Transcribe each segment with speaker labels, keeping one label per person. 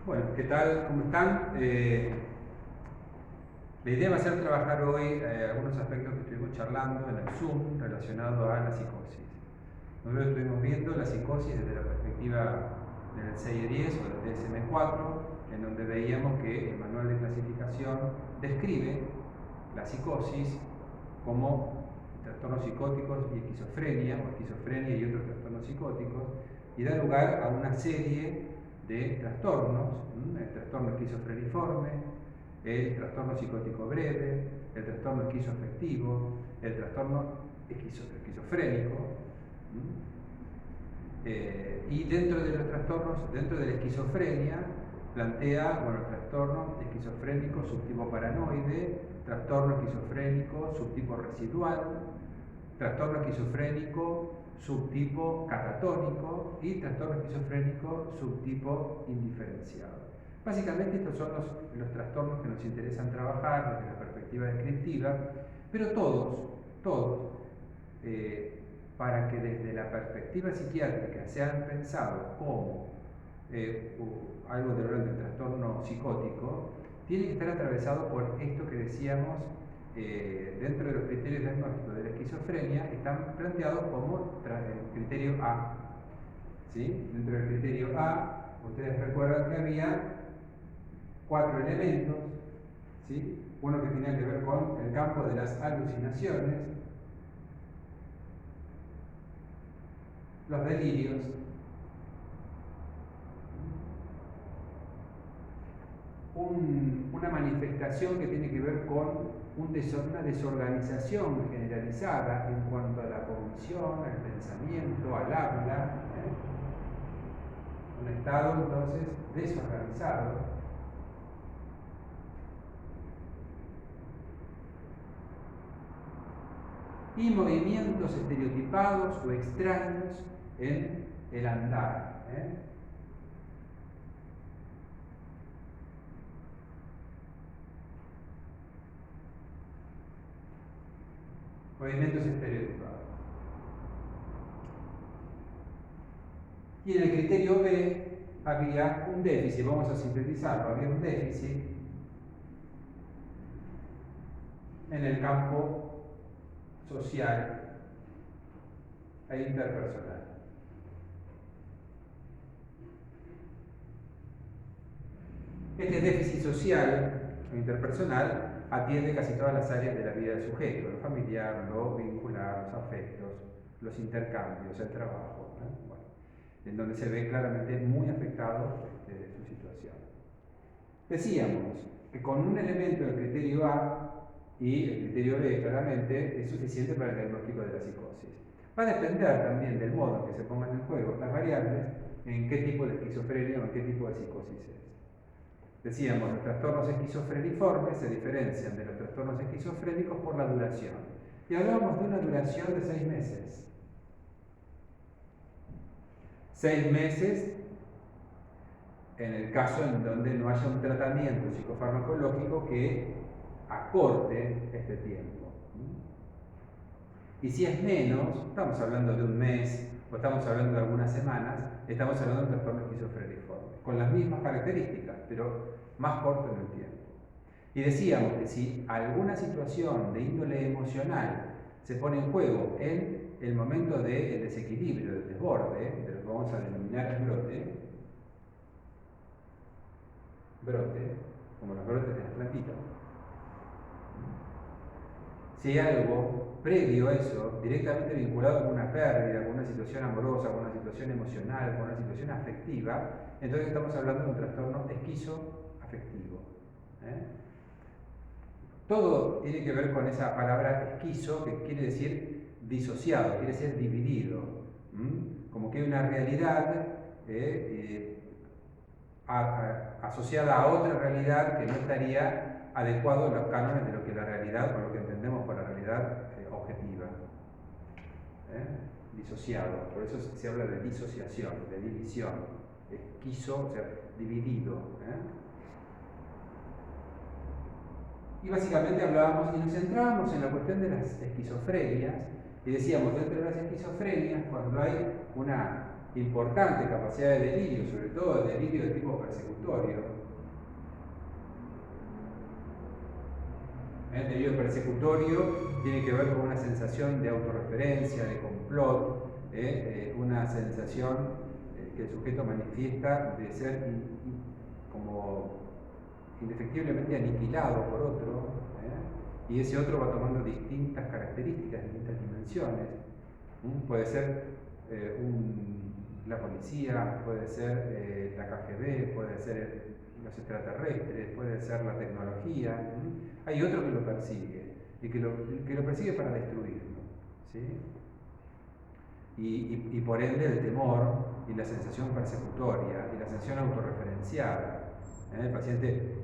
Speaker 1: Bueno, ¿qué tal? ¿Cómo están? La idea va a ser trabajar hoy algunos aspectos que estuvimos charlando en el Zoom relacionado a la psicosis. Nosotros estuvimos viendo la psicosis desde la perspectiva del 6-10 o del DSM-4, en donde veíamos que el manual de clasificación describe la psicosis como trastornos psicóticos y esquizofrenia, o esquizofrenia y otros trastornos psicóticos, y da lugar a una serie de trastornos, el trastorno esquizofreniforme, el trastorno psicótico breve, el trastorno esquizoafectivo, el trastorno esquizofrénico. Y dentro de los trastornos, dentro de la esquizofrenia, plantea, bueno, trastorno esquizofrénico subtipo paranoide, trastorno esquizofrénico subtipo residual, trastorno esquizofrénico subtipo catatónico y trastorno esquizofrénico subtipo indiferenciado. Básicamente estos son los trastornos que nos interesan trabajar desde la perspectiva descriptiva, pero todos, para que desde la perspectiva psiquiátrica sean pensados como algo del orden del trastorno psicótico, tiene que estar atravesado por esto que decíamos dentro de los criterios diagnósticos de la esquizofrenia, están planteados como el criterio A. ¿Sí? Dentro del criterio A, ustedes recuerdan que había 4 elementos, ¿sí? Uno que tenía que ver con el campo de las alucinaciones, los delirios, una manifestación que tiene que ver con una desorganización generalizada en cuanto a la cognición, al pensamiento, al habla, un estado entonces desorganizado, y movimientos estereotipados o extraños en el andar. Movimientos estereotipados. Y en el criterio B había un déficit, vamos a sintetizarlo, había un déficit en el campo social e interpersonal. Este déficit social o interpersonal atiende casi todas las áreas de la vida del sujeto, lo familiar, lo vincular, los afectos, los intercambios, el trabajo, bueno, en donde se ve claramente muy afectado su situación. Decíamos que con un elemento del criterio A y el criterio B claramente es suficiente para el diagnóstico de la psicosis. Va a depender también del modo en que se pongan en juego estas variables, en qué tipo de esquizofrenia o en qué tipo de psicosis es. Decíamos, los trastornos esquizofreniformes se diferencian de los trastornos esquizofrénicos por la duración. Y hablábamos de una duración de 6 meses. 6 meses en el caso en donde no haya un tratamiento psicofarmacológico que acorte este tiempo. Y si es menos, estamos hablando de un mes o estamos hablando de algunas semanas, estamos hablando de un trastorno esquizofreniforme, con las mismas características, pero más corto en el tiempo. Y decíamos que si alguna situación de índole emocional se pone en juego en el momento del desequilibrio, del desborde, de lo que vamos a denominar brote, como los brotes de las plantitas, si hay algo previo a eso, directamente vinculado con una pérdida, con una situación amorosa, con una situación emocional, con una situación afectiva, entonces estamos hablando de un trastorno esquizoafectivo. Todo tiene que ver con esa palabra esquizo, que quiere decir disociado, quiere decir dividido. Como que hay una realidad asociada a otra realidad que no estaría adecuado a los cánones de lo que la realidad, o lo que entendemos por la realidad objetiva. Disociado, por eso se habla de disociación, de división. Esquizo, o sea, dividido. Y básicamente hablábamos y nos centrábamos en la cuestión de las esquizofrenias y decíamos, dentro de las esquizofrenias, cuando hay una importante capacidad de delirio, sobre todo de delirio de tipo persecutorio. El delirio persecutorio tiene que ver con una sensación de autorreferencia, de complot, una sensación que el sujeto manifiesta de ser como indefectiblemente aniquilado por otro, y ese otro va tomando distintas características, distintas dimensiones. Puede ser la policía, puede ser la KGB, puede ser los extraterrestres, puede ser la tecnología. Hay otro que lo persigue, y que lo persigue para destruirlo. ¿Sí? Y por ende el temor y la sensación persecutoria y la sensación autorreferenciada. El paciente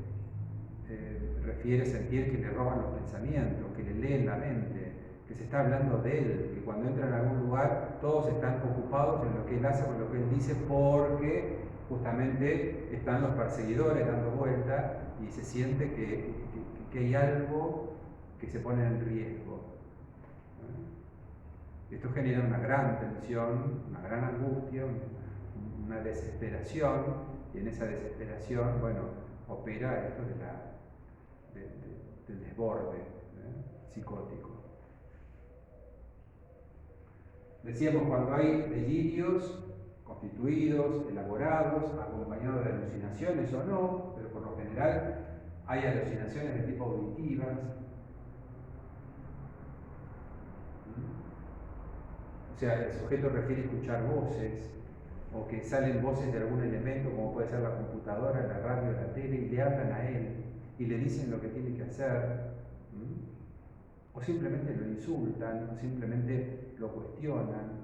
Speaker 1: refiere sentir que le roban los pensamientos, que le leen la mente, que se está hablando de él, que cuando entra en algún lugar todos están ocupados en lo que él hace o en lo que él dice, porque justamente están los perseguidores dando vuelta y se siente que hay algo que se pone en riesgo. Esto genera una gran tensión, una gran angustia, una desesperación, y en esa desesperación, bueno, opera esto del desborde psicótico. Decíamos, cuando hay delirios constituidos, elaborados, acompañados de alucinaciones o no, pero por lo general hay alucinaciones de tipo auditivas. O sea, el sujeto refiere escuchar voces, o que salen voces de algún elemento, como puede ser la computadora, la radio, la tele, y le hablan a él, y le dicen lo que tiene que hacer, o simplemente lo insultan, o simplemente lo cuestionan.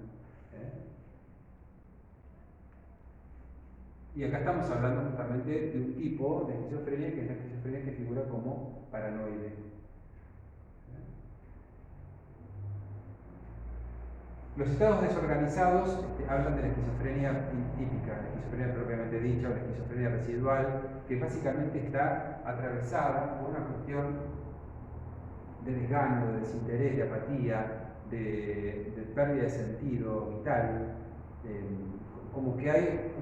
Speaker 1: Y acá estamos hablando justamente de un tipo de esquizofrenia, que es la esquizofrenia que figura como paranoide. Los estados desorganizados hablan de la esquizofrenia típica, la esquizofrenia propiamente dicha o la esquizofrenia residual, que básicamente está atravesada por una cuestión de desgano, de desinterés, de apatía, de pérdida de sentido vital, como que hay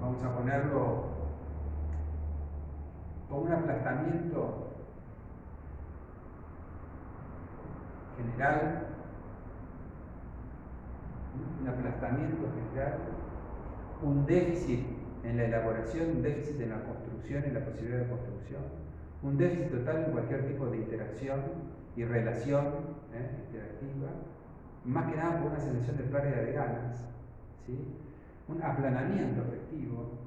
Speaker 1: vamos a ponerlo, como un aplastamiento general, un déficit en la elaboración, un déficit en la construcción, en la posibilidad de construcción, un déficit total en cualquier tipo de interacción y relación interactiva, más que nada por una sensación de pérdida de ganas, ¿sí? Un aplanamiento afectivo.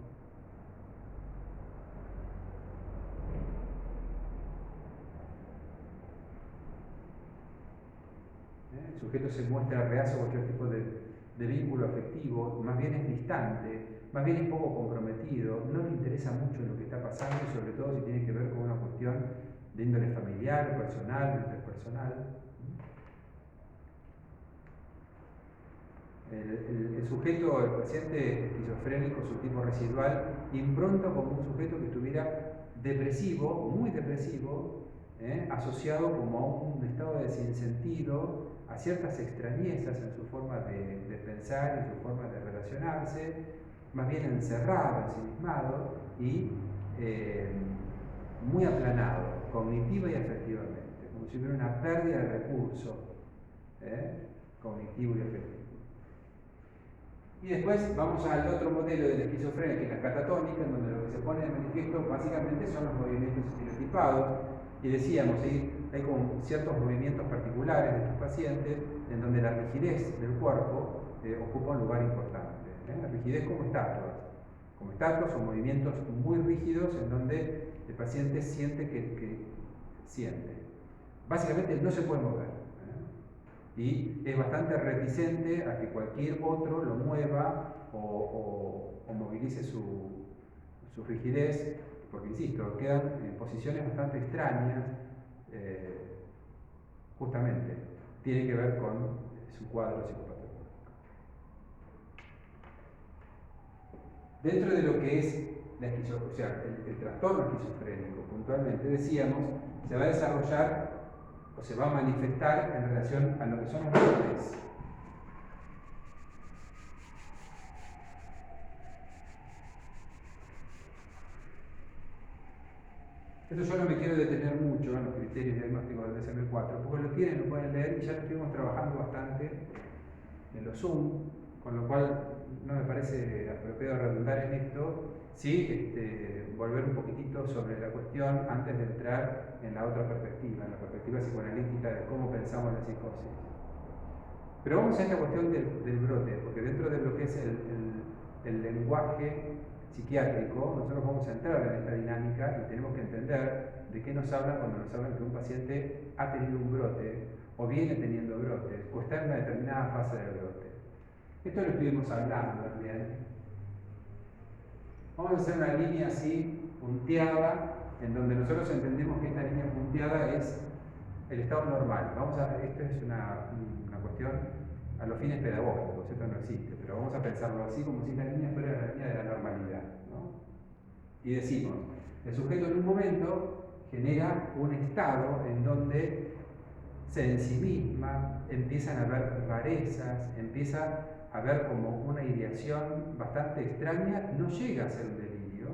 Speaker 1: El sujeto se muestra reacio a cualquier tipo de vínculo afectivo, más bien es distante, más bien es poco comprometido, no le interesa mucho lo que está pasando, y sobre todo si tiene que ver con una cuestión de índole familiar, personal, interpersonal. El sujeto, el paciente esquizofrénico subtipo residual, impronta como un sujeto que estuviera depresivo, muy depresivo, asociado como a un estado de sinsentido, a ciertas extrañezas en su forma de pensar, en su forma de relacionarse, más bien encerrado, ensimismado y muy aplanado, cognitiva y afectivamente, como si hubiera una pérdida de recurso cognitivo y afectivo. Y después vamos al otro modelo de la esquizofrenia, que es la catatónica, en donde lo que se pone de manifiesto básicamente son los movimientos estereotipados. Y decíamos, ¿sí? Hay como ciertos movimientos particulares de estos pacientes en donde la rigidez del cuerpo ocupa un lugar importante. La rigidez como estatuas o movimientos muy rígidos en donde el paciente siente que siente. Básicamente no se puede mover. Y es bastante reticente a que cualquier otro lo mueva o movilice su rigidez, porque insisto, quedan en posiciones bastante extrañas, justamente, tiene que ver con su cuadro psicopatológico. Dentro de lo que es la esquizofrenia, o sea, el trastorno esquizofrénico, puntualmente decíamos, se va a desarrollar o se va a manifestar en relación a lo que son los valores. Esto yo no me quiero detener mucho en los criterios diagnósticos del DSM-4, porque lo tienen, lo pueden leer y ya lo estuvimos trabajando bastante en los Zoom, con lo cual no me parece apropiado redundar en esto, sí volver un poquitito sobre la cuestión antes de entrar en la otra perspectiva, en la perspectiva psicoanalítica de cómo pensamos la psicosis. Pero vamos a esta cuestión del brote, porque dentro de lo que es el lenguaje psiquiátrico, nosotros vamos a entrar en esta dinámica y tenemos que entender de qué nos hablan cuando nos hablan que un paciente ha tenido un brote, o viene teniendo brotes, o está en una determinada fase de brote. Esto lo estuvimos hablando también. Vamos a hacer una línea así, punteada, en donde nosotros entendemos que esta línea punteada es el estado normal. Esto es una cuestión a los fines pedagógicos, esto no existe, pero vamos a pensarlo así como si esta línea fuera la línea de la normalidad, ¿no? Y decimos, el sujeto en un momento genera un estado en donde se ensimisma, empiezan a haber rarezas, empieza a haber como una ideación bastante extraña, no llega a ser un delirio,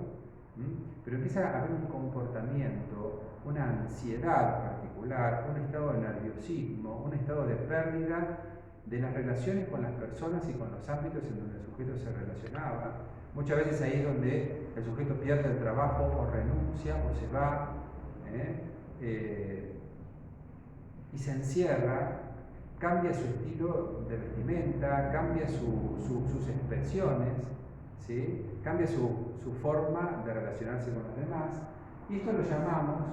Speaker 1: pero empieza a haber un comportamiento, una ansiedad particular, un estado de nerviosismo, un estado de pérdida de las relaciones con las personas y con los ámbitos en donde el sujeto se relacionaba. Muchas veces ahí es donde el sujeto pierde el trabajo o renuncia o se va, y se encierra, cambia su estilo de vestimenta, cambia sus expresiones, ¿sí? Cambia su forma de relacionarse con los demás, y esto lo llamamos,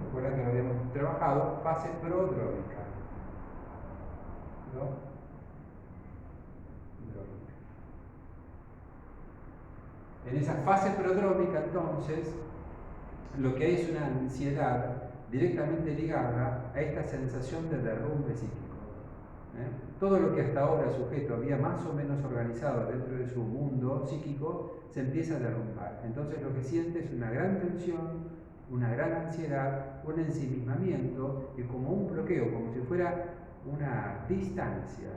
Speaker 1: recuerda que lo habíamos trabajado, fase prodrómica. ¿No? En esa fase prodrómica, entonces, lo que hay es una ansiedad directamente ligada a esta sensación de derrumbe psíquico. Todo lo que hasta ahora el sujeto había más o menos organizado dentro de su mundo psíquico se empieza a derrumbar. Entonces lo que siente es una gran tensión, una gran ansiedad, un ensimismamiento y como un bloqueo, como si fuera una distancia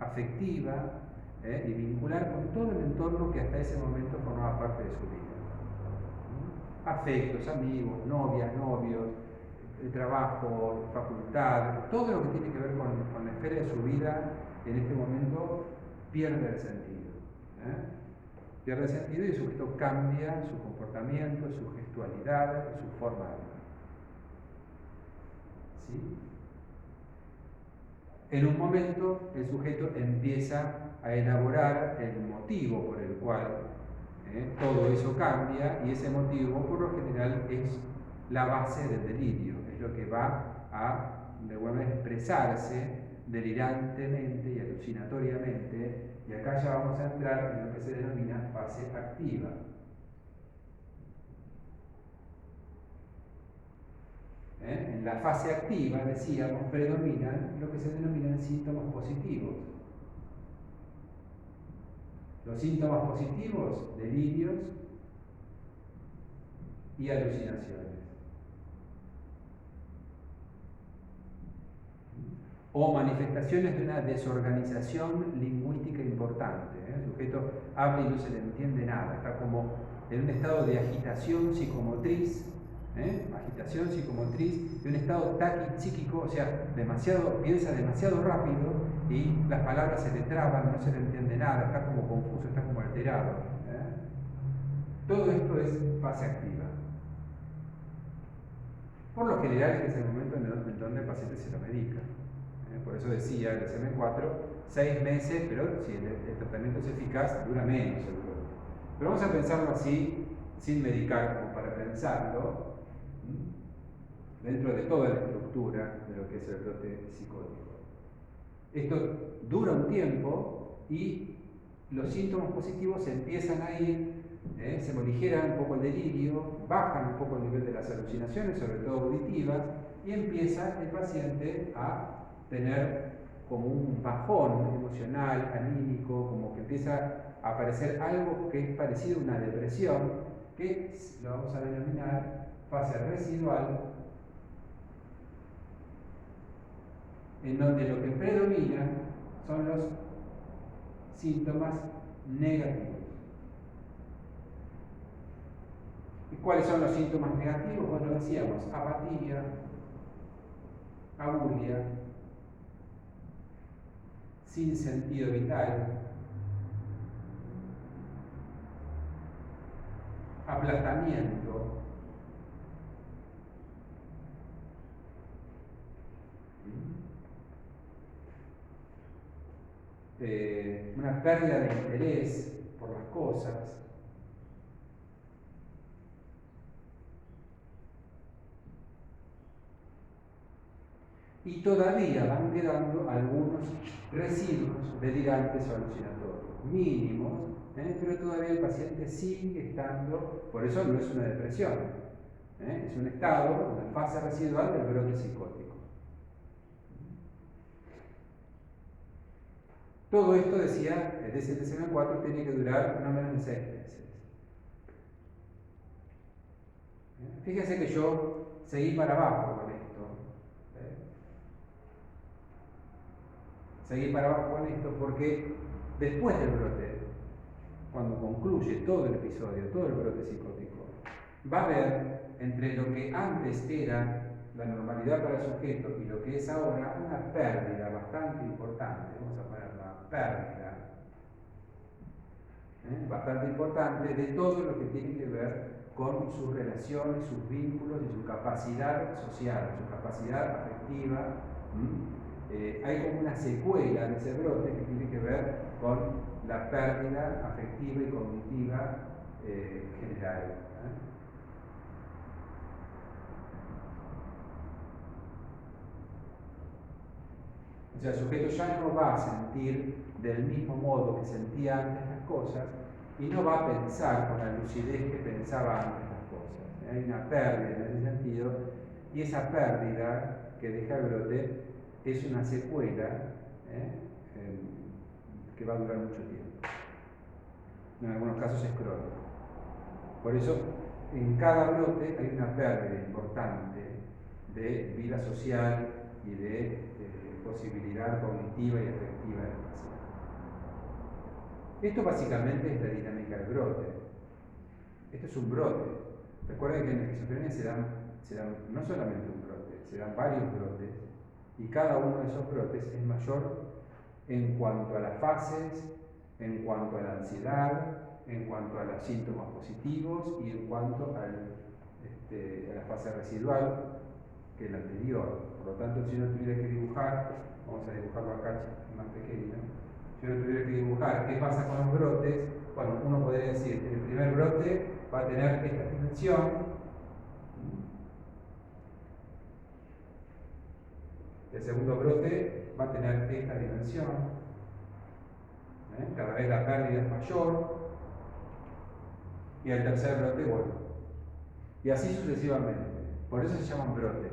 Speaker 1: afectiva y vincular con todo el entorno que hasta ese momento formaba parte de su vida. Afectos, amigos, novias, novios, trabajo, facultad, todo lo que tiene que ver con la esfera de su vida en este momento pierde el sentido. Pierde el sentido y el sujeto cambia su comportamiento, su gestualidad, su forma de hablar. ¿Sí? En un momento el sujeto empieza a elaborar el motivo por el cual todo eso cambia, y ese motivo por lo general es la base del delirio, es lo que va a de alguna manera expresarse delirantemente y alucinatoriamente, y acá ya vamos a entrar en lo que se denomina fase activa. En la fase activa, decíamos, predominan lo que se denominan síntomas positivos. Los síntomas positivos, delirios y alucinaciones. O manifestaciones de una desorganización lingüística importante. El sujeto habla y no se le entiende nada, está como en un estado de agitación psicomotriz, agitación psicomotriz, de un estado taquipsíquico, o sea, piensa demasiado rápido y las palabras se le traban, no se le entiende nada, está como confuso, está como alterado. Todo esto es fase activa. Por lo general este es el momento en donde el paciente se lo medica. Por eso decía el DSM-4, 6 meses, pero si el tratamiento es eficaz, dura menos el brote. Pero vamos a pensarlo así, sin medicar, como para pensarlo, dentro de toda la estructura de lo que es el brote psicótico. Esto dura un tiempo y los síntomas positivos empiezan a ir, se moligera un poco el delirio, bajan un poco el nivel de las alucinaciones, sobre todo auditivas, y empieza el paciente a tener como un bajón emocional, anímico, como que empieza a aparecer algo que es parecido a una depresión, que lo vamos a denominar fase residual, en donde lo que predomina son los síntomas negativos. ¿Cuáles son los síntomas negativos? Bueno, decíamos, apatía, abulia, sin sentido vital, aplastamiento, una pérdida de interés por las cosas. Y todavía van quedando algunos residuos delirantes o alucinatorios, mínimos, pero todavía el paciente sigue estando, por eso no es una depresión, es un estado, una fase residual del brote psicótico. Todo esto, decía, el DSM-4 tiene que durar no menos de 6 meses. Fíjense que yo seguí para abajo con esto. Seguí para abajo con esto porque después del brote, cuando concluye todo el episodio, todo el brote psicótico, va a haber entre lo que antes era la normalidad para el sujeto y lo que es ahora una pérdida bastante importante, vamos a poner la pérdida, bastante importante de todo lo que tiene que ver con sus relaciones, sus vínculos y su capacidad social, su capacidad afectiva. Hay como una secuela de ese brote que tiene que ver con la pérdida afectiva y cognitiva general. O sea, el sujeto ya no va a sentir del mismo modo que sentía antes las cosas y no va a pensar con la lucidez que pensaba antes las cosas. Hay una pérdida en ese sentido y esa pérdida que deja el brote es una secuela que va a durar mucho tiempo. En algunos casos es crónico. Por eso, en cada brote hay una pérdida importante de vida social y de posibilidad cognitiva y afectiva del paciente. Esto básicamente es la dinámica del brote. Esto es un brote. Recuerden que en la esquizofrenia se dan no solamente un brote, se dan varios brotes y cada uno de esos brotes es mayor en cuanto a las fases, en cuanto a la ansiedad, en cuanto a los síntomas positivos y en cuanto a la fase residual que el anterior. Por lo tanto, si uno tuviera que dibujar, vamos a dibujarlo acá más pequeño, si uno tuviera que dibujar qué pasa con los brotes, bueno, uno podría decir que el primer brote va a tener esta dimensión, el segundo brote va a tener esta dimensión, cada vez la pérdida es mayor, y el tercer brote, bueno, y así sucesivamente. Por eso se llaman brotes.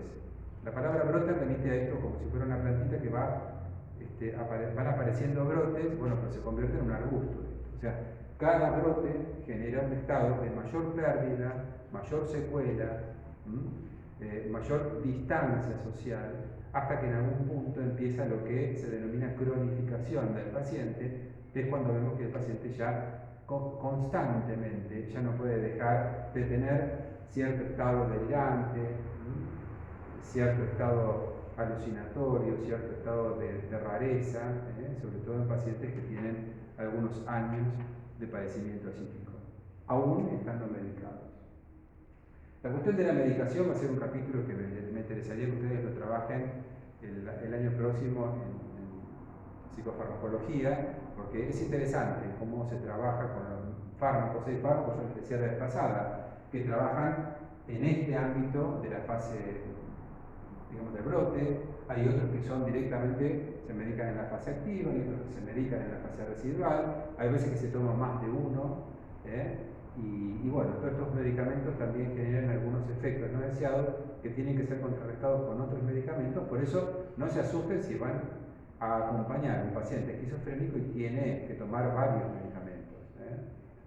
Speaker 1: La palabra brote remite a esto como si fuera una plantita que van apareciendo brotes, bueno, pero se convierte en un arbusto. O sea, cada brote genera un estado de mayor pérdida, mayor secuela, mayor distancia social, hasta que en algún punto empieza lo que se denomina cronificación del paciente, que es cuando vemos que el paciente ya constantemente ya no puede dejar de tener cierto estado delirante, cierto estado alucinatorio, cierto estado de rareza, sobre todo en pacientes que tienen algunos años de padecimiento psíquico, aún estando medicados. La cuestión de la medicación va a ser un capítulo que me interesaría que ustedes lo trabajen el año próximo en psicofarmacología, porque es interesante cómo se trabaja con los fármacos. Hay fármacos, yo les decía la vez pasada, que trabajan en este ámbito de la fase, digamos, de brote. Hay otros que son directamente, se medican en la fase activa, hay otros que se medican en la fase residual, hay veces que se toma más de uno, y bueno, todos estos medicamentos también generan algunos efectos no deseados que tienen que ser contrarrestados con otros medicamentos. Por eso no se asusten si van a acompañar a un paciente esquizofrénico y tiene que tomar varios medicamentos.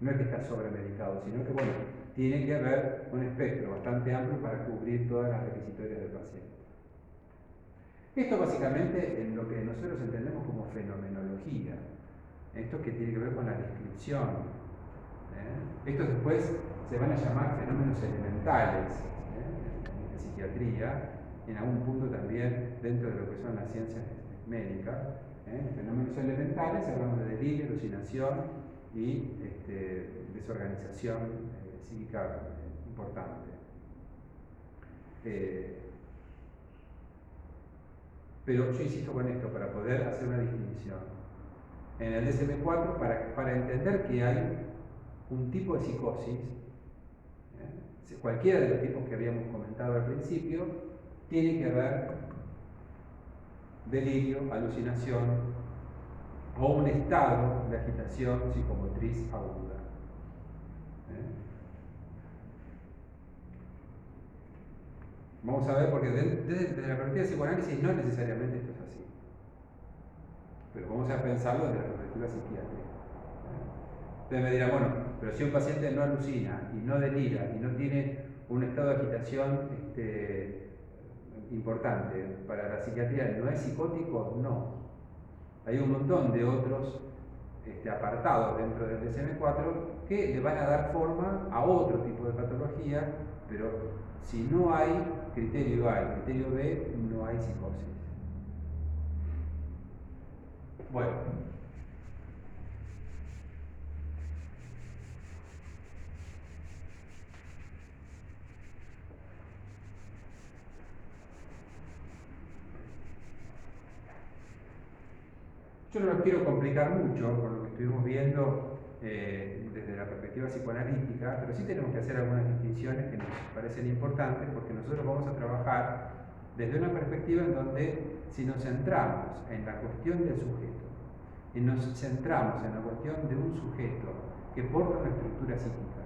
Speaker 1: No es que está sobremedicado, sino que bueno, tiene que haber un espectro bastante amplio para cubrir todas las requisitorias del paciente. Esto básicamente en lo que nosotros entendemos como fenomenología. Esto que tiene que ver con la descripción Estos después se van a llamar fenómenos elementales en psiquiatría, en algún punto también dentro de lo que son las ciencias médicas. Fenómenos elementales, hablamos de delirio, alucinación y desorganización psíquica importante. Pero yo insisto con esto, para poder hacer una distinción. En el DSM-4, para entender que hay un tipo de psicosis, cualquiera de los tipos que habíamos comentado al principio, tiene que haber delirio, alucinación o un estado de agitación psicomotriz aguda. Vamos a ver, porque desde la perspectiva de psicoanálisis no necesariamente esto es así. Pero vamos a pensarlo desde la perspectiva psiquiátrica. Ustedes me dirán, bueno, pero si un paciente no alucina y no delira y no tiene un estado de agitación importante, ¿para la psiquiatría no es psicótico? No. Hay un montón de otros apartados dentro del DSM-4 que le van a dar forma a otro tipo de patología, pero si no hay criterio A y criterio B, no hay psicosis. Bueno. Yo no lo quiero complicar mucho con lo que estuvimos viendo desde la perspectiva psicoanalítica, pero sí tenemos que hacer algunas distinciones que nos parecen importantes porque nosotros vamos a trabajar desde una perspectiva en donde si nos centramos en la cuestión del sujeto y nos centramos en la cuestión de un sujeto que porta una estructura psíquica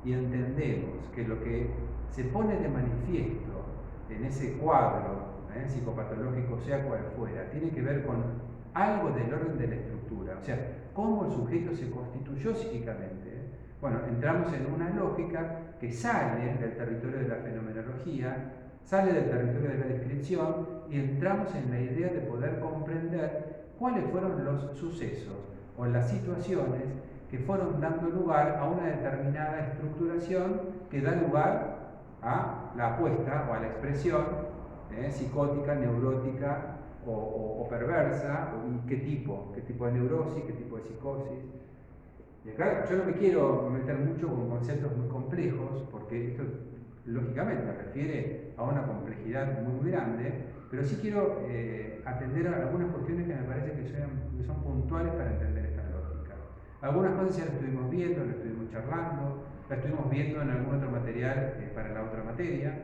Speaker 1: y entendemos que lo que se pone de manifiesto en ese cuadro psicopatológico, sea cual fuera, tiene que ver con algo del orden de la estructura, o sea, cómo el sujeto se constituyó psíquicamente. Bueno, entramos en una lógica que sale del territorio de la fenomenología, sale del territorio de la descripción y entramos en la idea de poder comprender cuáles fueron los sucesos o las situaciones que fueron dando lugar a una determinada estructuración que da lugar a la apuesta o a la expresión psicótica, neurótica o perversa, y qué tipo de neurosis, qué tipo de psicosis. Y acá yo no me quiero meter mucho con conceptos muy complejos, porque esto lógicamente refiere a una complejidad muy grande, pero sí quiero atender a algunas cuestiones que me parece que son puntuales para entender esta lógica. Algunas cosas ya las estuvimos viendo, las estuvimos charlando, las estuvimos viendo en algún otro material para la otra materia,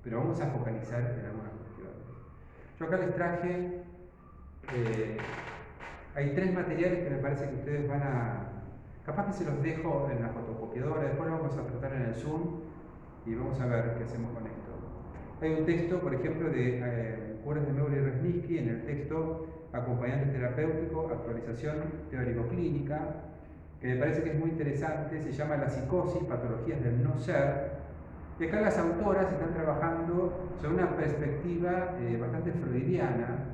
Speaker 1: pero vamos a focalizar en algunas cuestiones. Yo acá les traje, hay 3 materiales que me parece que ustedes van a, capaz que se los dejo en la fotocopiadora, después lo vamos a tratar en el Zoom y vamos a ver qué hacemos con esto. Hay un texto, por ejemplo, de Curas de Meuler y Resniski, en el texto Acompañante Terapéutico, Actualización Teórico-Clínica, que me parece que es muy interesante, se llama La psicosis, patologías del no ser. Y acá las autoras están trabajando sobre una perspectiva bastante freudiana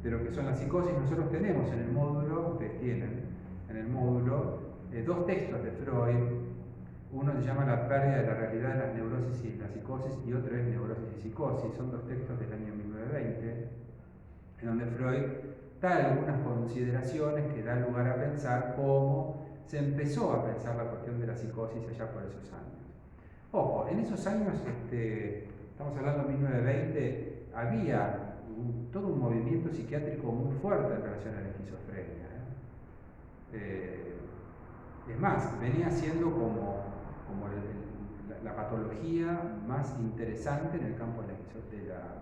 Speaker 1: de lo que son las psicosis. Nosotros tenemos en el módulo, ustedes tienen en el módulo, 2 textos de Freud. Uno se llama La pérdida de la realidad de las neurosis y la psicosis, y otro es Neurosis y psicosis. Son 2 textos del año 1920, en donde Freud da algunas consideraciones que dan lugar a pensar cómo se empezó a pensar la cuestión de la psicosis allá por esos años. Ojo, en esos años, estamos hablando de 1920, había todo un movimiento psiquiátrico muy fuerte en relación a la esquizofrenia. Es más, venía siendo como la patología más interesante en el campo de la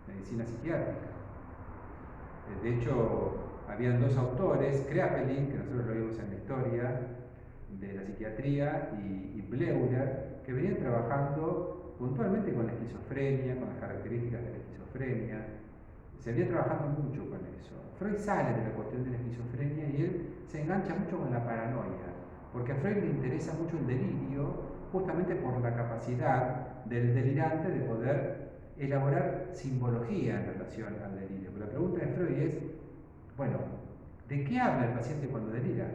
Speaker 1: medicina psiquiátrica. De hecho, habían 2 autores, Kraepelin, que nosotros lo vimos en la historia de la psiquiatría, y Bleuler, que venían trabajando puntualmente con la esquizofrenia, con las características de la esquizofrenia. Se venía trabajando mucho con eso. Freud sale de la cuestión de la esquizofrenia y él se engancha mucho con la paranoia, porque a Freud le interesa mucho el delirio, justamente por la capacidad del delirante de poder elaborar simbología en relación al delirio. Pero la pregunta de Freud es, bueno, ¿de qué habla el paciente cuando delira?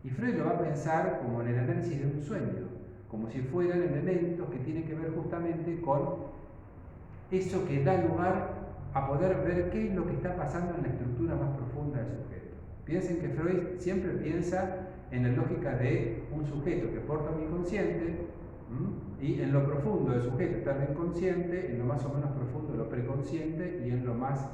Speaker 1: Y Freud lo va a pensar como en el análisis de un sueño, como si fueran elementos que tienen que ver justamente con eso que da lugar a poder ver qué es lo que está pasando en la estructura más profunda del sujeto. Piensen que Freud siempre piensa en la lógica de un sujeto que porta un inconsciente, y en lo profundo del sujeto está lo inconsciente, en lo más o menos profundo lo preconsciente, y en lo más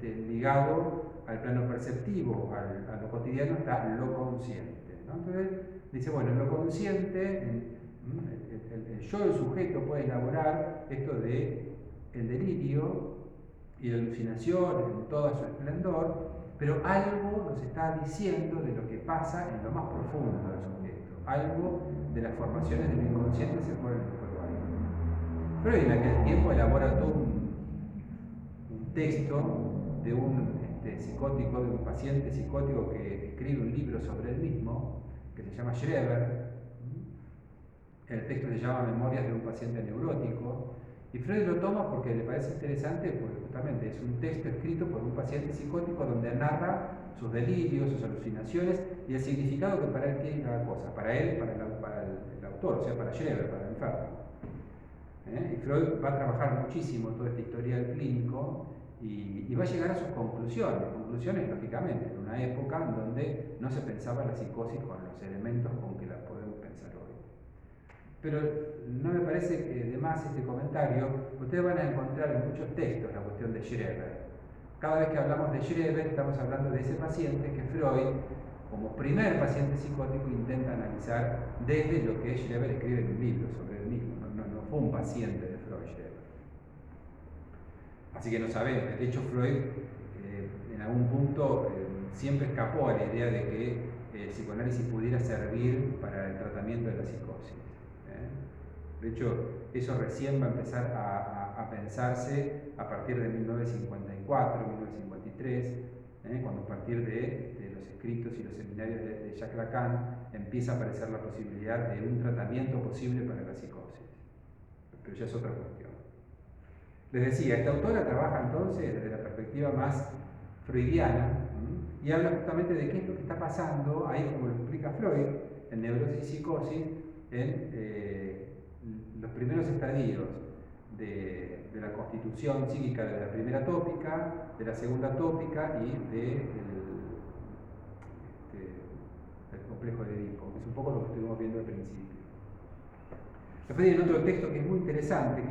Speaker 1: ligado al plano perceptivo, a lo cotidiano, está lo consciente, ¿no? Entonces dice, bueno, en lo consciente, el yo del sujeto puede elaborar esto de el delirio y la alucinación en todo su esplendor, pero algo nos está diciendo de lo que pasa en lo más profundo del sujeto, algo de las formaciones del inconsciente se pone en juego ahí. Freud en aquel tiempo elabora todo un texto de un psicótico, de un paciente psicótico que escribe un libro sobre él mismo, que se llama Schreber. El texto se llama Memorias de un paciente neurótico, y Freud lo toma porque le parece interesante, porque justamente es un texto escrito por un paciente psicótico donde narra sus delirios, sus alucinaciones y el significado que para él tiene cada cosa, para él, para el autor, o sea, para Schreber, para el enfermo. Y Freud va a trabajar muchísimo todo este historial clínico y va a llegar a sus conclusiones lógicamente, en una época en donde no se pensaba la psicosis con los elementos con que la podemos pensar hoy. Pero no me parece que de más este comentario. Ustedes van a encontrar en muchos textos la cuestión de Schreber. Cada vez que hablamos de Schreber estamos hablando de ese paciente que Freud, como primer paciente psicótico, intenta analizar desde lo que Schreber escribe en un libro sobre él mismo. No fue un paciente de Freud, Schreber. Así que no sabemos. De hecho, Freud en algún punto siempre escapó a la idea de que el psicoanálisis pudiera servir para el tratamiento de la psicosis. De hecho, eso recién va a empezar a pensarse a partir de 1954, 1953, cuando a partir de los escritos y los seminarios de Jacques Lacan empieza a aparecer la posibilidad de un tratamiento posible para la psicosis. Pero ya es otra cuestión. Les decía, esta autora trabaja entonces desde la perspectiva más freudiana, y habla justamente de qué es lo que está pasando ahí, como lo explica Freud, en Neurosis y Psicosis, en los primeros estadios de la constitución psíquica de la primera tópica, de la segunda tópica y del complejo de Edipo, que es un poco lo que estuvimos viendo al principio. Después hay otro texto que es muy interesante,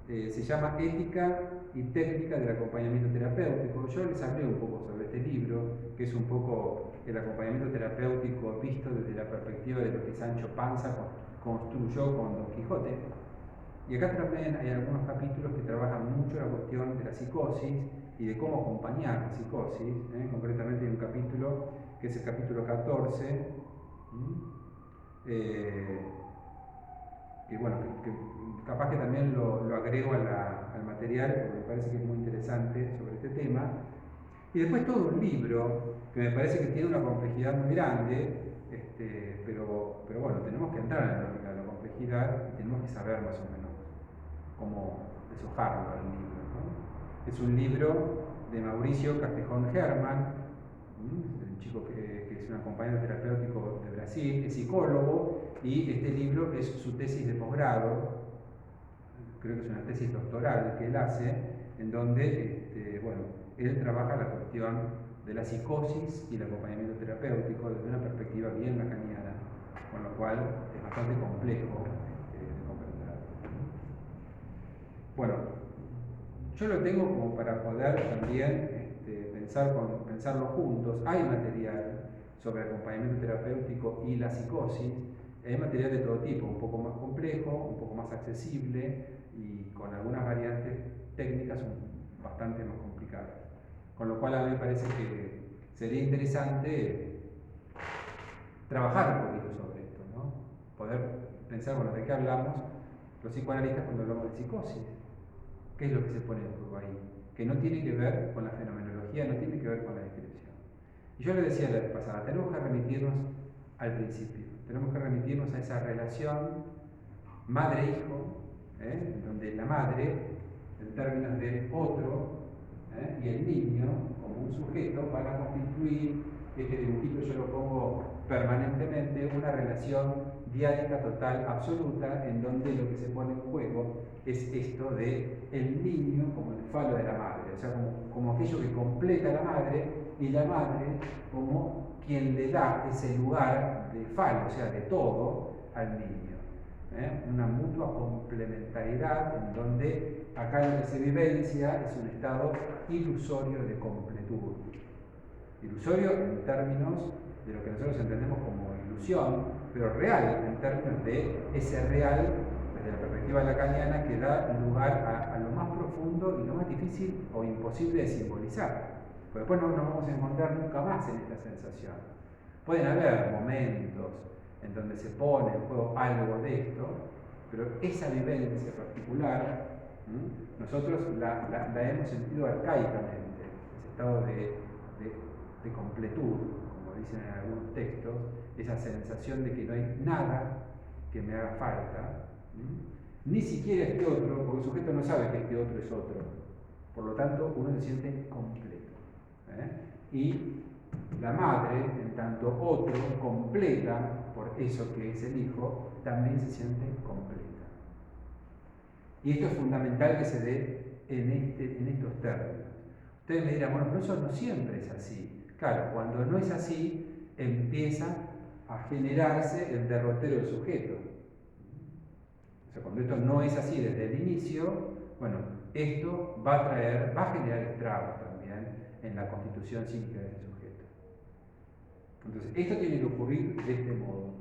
Speaker 1: que se llama Ética y Técnica del Acompañamiento Terapéutico. Yo les hablé un poco sobre este libro, que es un poco el acompañamiento terapéutico visto desde la perspectiva de lo que Sancho Panza construyó con Don Quijote. Y acá también hay algunos capítulos que trabajan mucho la cuestión de la psicosis y de cómo acompañar la psicosis. Concretamente hay un capítulo que es el capítulo 14, que bueno, que capaz que también lo agrego al material porque me parece que es muy interesante sobre este tema. Y después todo un libro que me parece que tiene una complejidad muy grande, pero bueno, tenemos que entrar en la complejidad y tenemos que saber más o menos cómo deshojarlo al libro, ¿no? Es un libro de Mauricio Castejón Herman, un chico que es un acompañante terapéutico de Brasil, es psicólogo, y este libro es su tesis de posgrado, creo que es una tesis doctoral que él hace, en donde bueno, él trabaja la cuestión de la psicosis y el acompañamiento terapéutico desde una perspectiva bien lacaniana, con lo cual es bastante complejo de comprender. Bueno, yo lo tengo como para poder también pensarlo juntos. Hay material sobre acompañamiento terapéutico y la psicosis. Hay material de todo tipo, un poco más complejo, un poco más accesible y con algunas variantes técnicas bastante más complicadas. Con lo cual a mí me parece que sería interesante trabajar un poquito sobre esto, ¿no? Poder pensar, bueno, ¿de qué hablamos los psicoanalistas cuando hablamos de psicosis? ¿Qué es lo que se pone en juego ahí? Que no tiene que ver con la fenomenología, no tiene que ver con la descripción. Y yo le decía la vez pasada, tenemos que remitirnos al principio, tenemos que remitirnos a esa relación madre-hijo, donde la madre, en términos de otro, y el niño, como como un sujeto van a constituir, este dibujito yo lo pongo permanentemente, una relación diálica total absoluta, en donde lo que se pone en juego es esto de el niño como el falo de la madre, o sea, como aquello que completa a la madre, y la madre como quien le da ese lugar de falo, o sea, de todo al niño. Una mutua complementariedad en donde acá lo que se vivencia es un estado ilusorio de completud. Ilusorio en términos de lo que nosotros entendemos como ilusión, pero real en términos de ese real, desde la perspectiva lacaniana, que da lugar a lo más profundo y lo más difícil o imposible de simbolizar. Porque después no nos vamos a encontrar nunca más en esta sensación. Pueden haber momentos en donde se pone en juego algo de esto, pero esa vivencia particular, nosotros la hemos sentido arcaicamente, ese estado de completud, como dicen en algunos textos, esa sensación de que no hay nada que me haga falta, ni siquiera este otro, porque el sujeto no sabe que este otro es otro, por lo tanto uno se siente completo. Y la madre, en tanto otro, completa por eso que es el hijo, también se siente completa. Y esto es fundamental que se dé en estos términos. Ustedes me dirán, bueno, pero eso no siempre es así. Claro, cuando no es así, empieza a generarse el derrotero del sujeto. O sea, cuando esto no es así desde el inicio, bueno, esto va a generar estragos también en la constitución psíquica del sujeto. Entonces, esto tiene que ocurrir de este modo.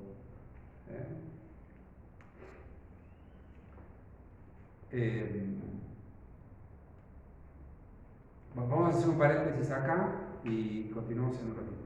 Speaker 1: Vamos a hacer un paréntesis acá y continuamos en un ratito.